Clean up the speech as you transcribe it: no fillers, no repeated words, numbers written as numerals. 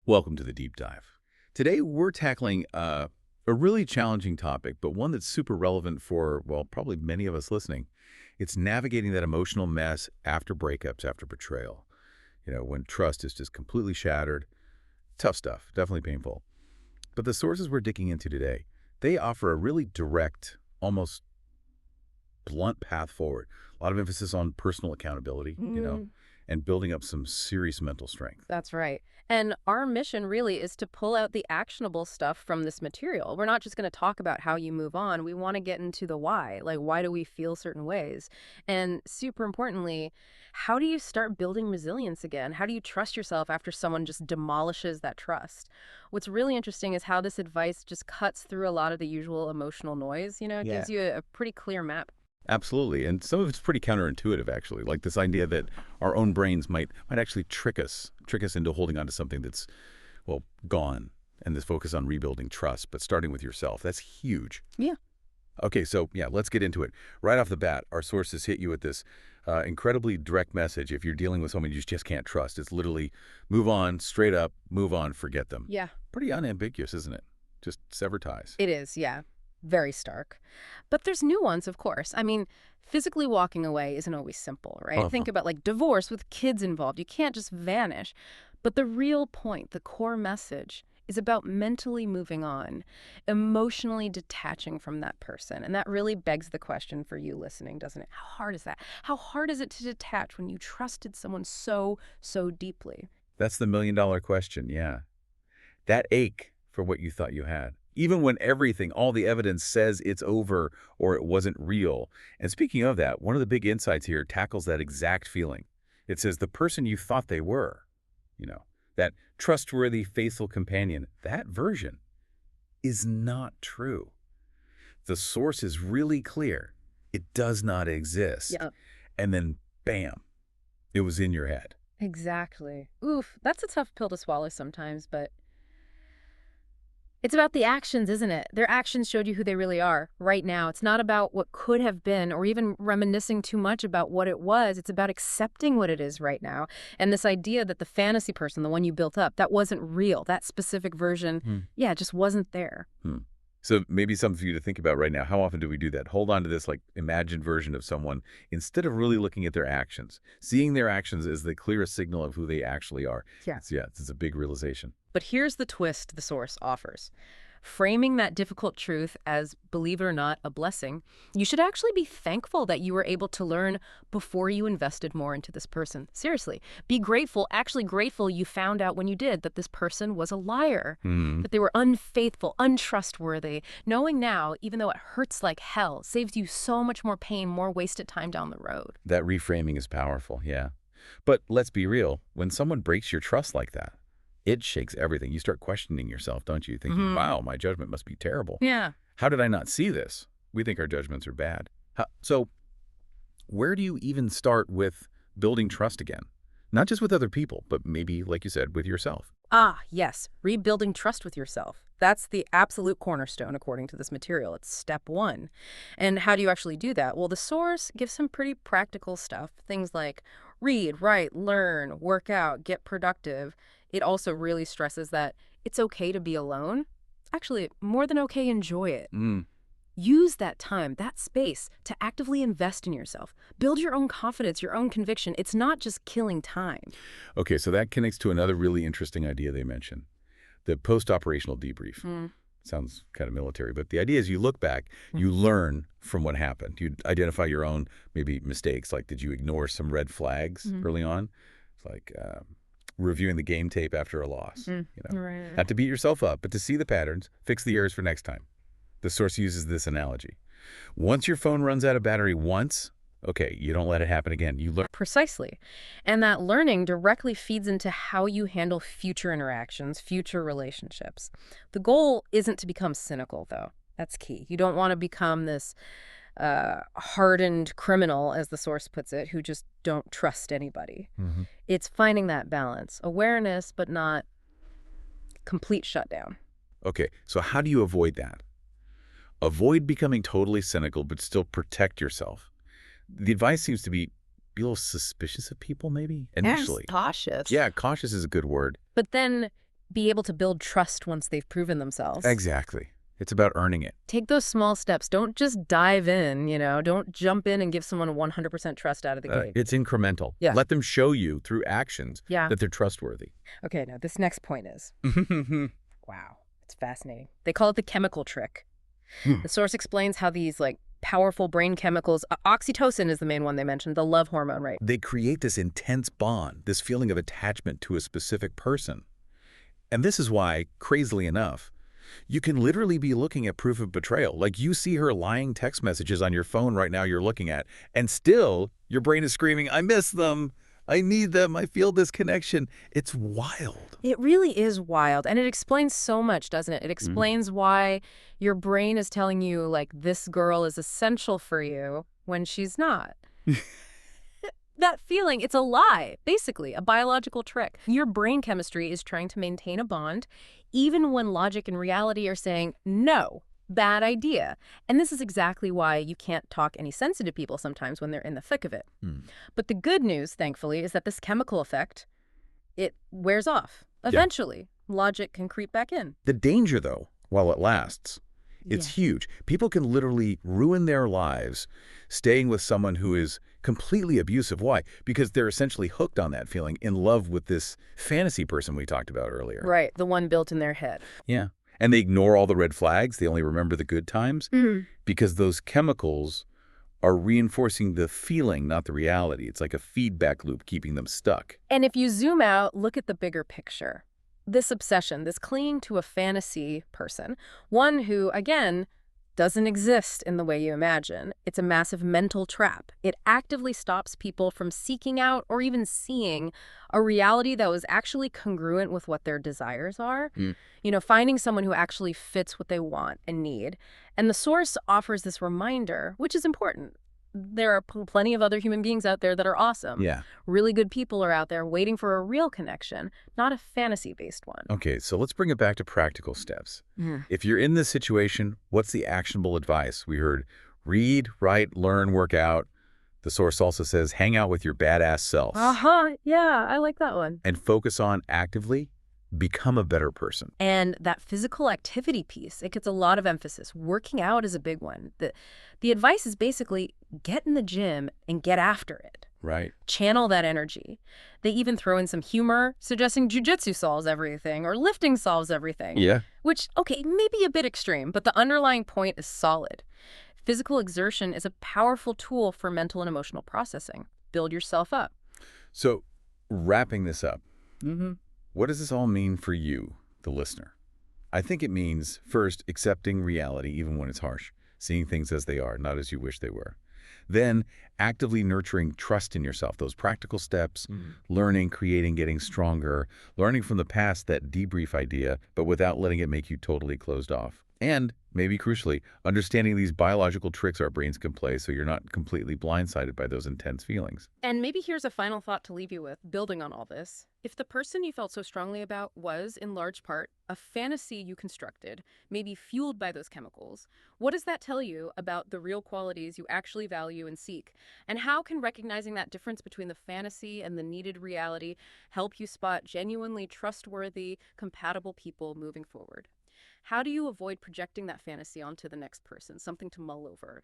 Welcome to the Deep Dive. Today, we're tackling a really challenging topic, but one that's super relevant for, well, probably many of us listening. It's navigating that emotional mess after breakups, after betrayal. You know, when trust is just completely shattered. Tough stuff, definitely painful. But the sources we're digging into today, they offer a really direct, almost blunt path forward. A lot of emphasis on personal accountability, and building up some serious mental strength. That's right. And our mission really is to pull out the actionable stuff from this material. We're not just going to talk about how you move on. We want to get into the why. Like, why do we feel certain ways? And super importantly, how do you start building resilience again? How do you trust yourself after someone just demolishes that trust? What's really interesting is how this advice just cuts through a lot of the usual emotional noise. It Yeah. gives you a pretty clear map. Absolutely. And some of it's pretty counterintuitive, actually. Like this idea that our own brains might actually trick us into holding on to something that's, well, gone. And this focus on rebuilding trust, but starting with yourself. That's huge. Yeah. Okay, so yeah, let's get into it. Right off the bat, our sources hit you with this incredibly direct message. If you're dealing with someone you just can't trust, it's literally move on, straight up, move on, forget them. Yeah. Pretty unambiguous, isn't it? Just sever ties. It is, yeah. Very stark. But there's nuance, of course. I mean, physically walking away isn't always simple, right? Uh-huh. Think about like divorce with kids involved. You can't just vanish. But the real point, the core message, is about mentally moving on, emotionally detaching from that person. And that really begs the question for you listening, doesn't it? How hard is that? How hard is it to detach when you trusted someone so deeply? That's the million-dollar question, yeah. That ache for what you thought you had, even when everything, all the evidence says it's over or it wasn't real. And speaking of that, one of the big insights here tackles that exact feeling. It says the person you thought they were, that trustworthy, faithful companion, that version is not true. The source is really clear. It does not exist. Yeah. And then, bam, it was in your head. Exactly. Oof, that's a tough pill to swallow sometimes, but it's about the actions, isn't it? Their actions showed you who they really are right now. It's not about what could have been or even reminiscing too much about what it was. It's about accepting what it is right now. And this idea that the fantasy person, the one you built up, that wasn't real. That specific version, yeah, it just wasn't there. So maybe something for you to think about right now. How often do we do that? Hold on to this like imagined version of someone instead of really looking at their actions. Seeing their actions is the clearest signal of who they actually are. Yeah. It's a big realization. But here's the twist the source offers. Framing that difficult truth as, believe it or not, a blessing, you should actually be thankful that you were able to learn before you invested more into this person. Seriously, be grateful, actually grateful you found out when you did that this person was a liar, that they were unfaithful, untrustworthy. Knowing now, even though it hurts like hell, saves you so much more pain, more wasted time down the road. That reframing is powerful, yeah. But let's be real. When someone breaks your trust like that, it shakes everything. You start questioning yourself, don't you? Thinking, wow, my judgment must be terrible. Yeah. How did I not see this? We think our judgments are bad. So where do you even start with building trust again? Not just with other people, but maybe, like you said, with yourself. Ah, yes, rebuilding trust with yourself. That's the absolute cornerstone, according to this material. It's step one. And how do you actually do that? Well, the source gives some pretty practical stuff. Things like read, write, learn, work out, get productive. It also really stresses that it's okay to be alone. Actually, more than okay, enjoy it. Use that time, that space, to actively invest in yourself. Build your own confidence, your own conviction. It's not just killing time. Okay, so that connects to another really interesting idea they mentioned, the post-operational debrief. Sounds kind of military, but the idea is you look back, you learn from what happened. You identify your own maybe mistakes, like did you ignore some red flags early on? It's like reviewing the game tape after a loss. Right. Not to beat yourself up, but to see the patterns, fix the errors for next time. The source uses this analogy. Once your phone runs out of battery once, okay, you don't let it happen again. You learn. Precisely. And that learning directly feeds into how you handle future interactions, future relationships. The goal isn't to become cynical, though. That's key. You don't want to become this hardened criminal, as the source puts it, who just don't trust anybody. It's finding that balance, awareness, but not complete shutdown. Okay, so how do you avoid that? Avoid becoming totally cynical, but still protect yourself. The advice seems to be a little suspicious of people, maybe, initially. Cautious. Yeah, cautious is a good word. But then be able to build trust once they've proven themselves. Exactly. It's about earning it. Take those small steps. Don't just dive in, Don't jump in and give someone 100% trust out of the gate. It's incremental. Yeah. Let them show you through actions Yeah. that they're trustworthy. Okay, now this next point is, wow, it's fascinating. They call it the chemical trick. The source explains how these, powerful brain chemicals, oxytocin is the main one they mentioned, the love hormone, right? They create this intense bond, this feeling of attachment to a specific person. And this is why, crazily enough, you can literally be looking at proof of betrayal. Like you see her lying text messages on your phone right now you're looking at, and still your brain is screaming, I miss them. I need them. I feel this connection. It's wild. It really is wild. And it explains so much, doesn't it? It explains why your brain is telling you, this girl is essential for you when she's not. That feeling, it's a lie, basically, a biological trick. Your brain chemistry is trying to maintain a bond, even when logic and reality are saying, no, bad idea. And this is exactly why you can't talk any sense to people sometimes when they're in the thick of it. But the good news, thankfully, is that this chemical effect, it wears off. Eventually, logic can creep back in. The danger, though, while it lasts, it's huge. People can literally ruin their lives staying with someone who is completely abusive. Why? Because they're essentially hooked on that feeling, in love with this fantasy person we talked about earlier. Right, the one built in their head. Yeah. And they ignore all the red flags. They only remember the good times because those chemicals are reinforcing the feeling, not the reality. It's like a feedback loop keeping them stuck. And if you zoom out, look at the bigger picture. This obsession, this clinging to a fantasy person, one who, again, doesn't exist in the way you imagine. It's a massive mental trap. It actively stops people from seeking out or even seeing a reality that was actually congruent with what their desires are. Finding someone who actually fits what they want and need. And the source offers this reminder, which is important. There are plenty of other human beings out there that are awesome. Yeah. Really good people are out there waiting for a real connection, not a fantasy-based one. Okay, so let's bring it back to practical steps. If you're in this situation, what's the actionable advice? We heard read, write, learn, work out. The source also says hang out with your badass self. Yeah, I like that one. And focus on actively become a better person. And that physical activity piece, it gets a lot of emphasis. Working out is a big one. The advice is basically get in the gym and get after it. Right. Channel that energy. They even throw in some humor, suggesting jujitsu solves everything or lifting solves everything. Yeah. Which, okay, maybe a bit extreme, but the underlying point is solid. Physical exertion is a powerful tool for mental and emotional processing. Build yourself up. So, wrapping this up, what does this all mean for you, the listener? I think it means, first, accepting reality even when it's harsh, seeing things as they are, not as you wish they were. Then, actively nurturing trust in yourself, those practical steps, learning, creating, getting stronger, learning from the past, that debrief idea, but without letting it make you totally closed off. And, maybe crucially, understanding these biological tricks our brains can play so you're not completely blindsided by those intense feelings. And maybe here's a final thought to leave you with, building on all this. If the person you felt so strongly about was, in large part, a fantasy you constructed, maybe fueled by those chemicals, what does that tell you about the real qualities you actually value and seek? And how can recognizing that difference between the fantasy and the needed reality help you spot genuinely trustworthy, compatible people moving forward? How do you avoid projecting that fantasy onto the next person? Something to mull over.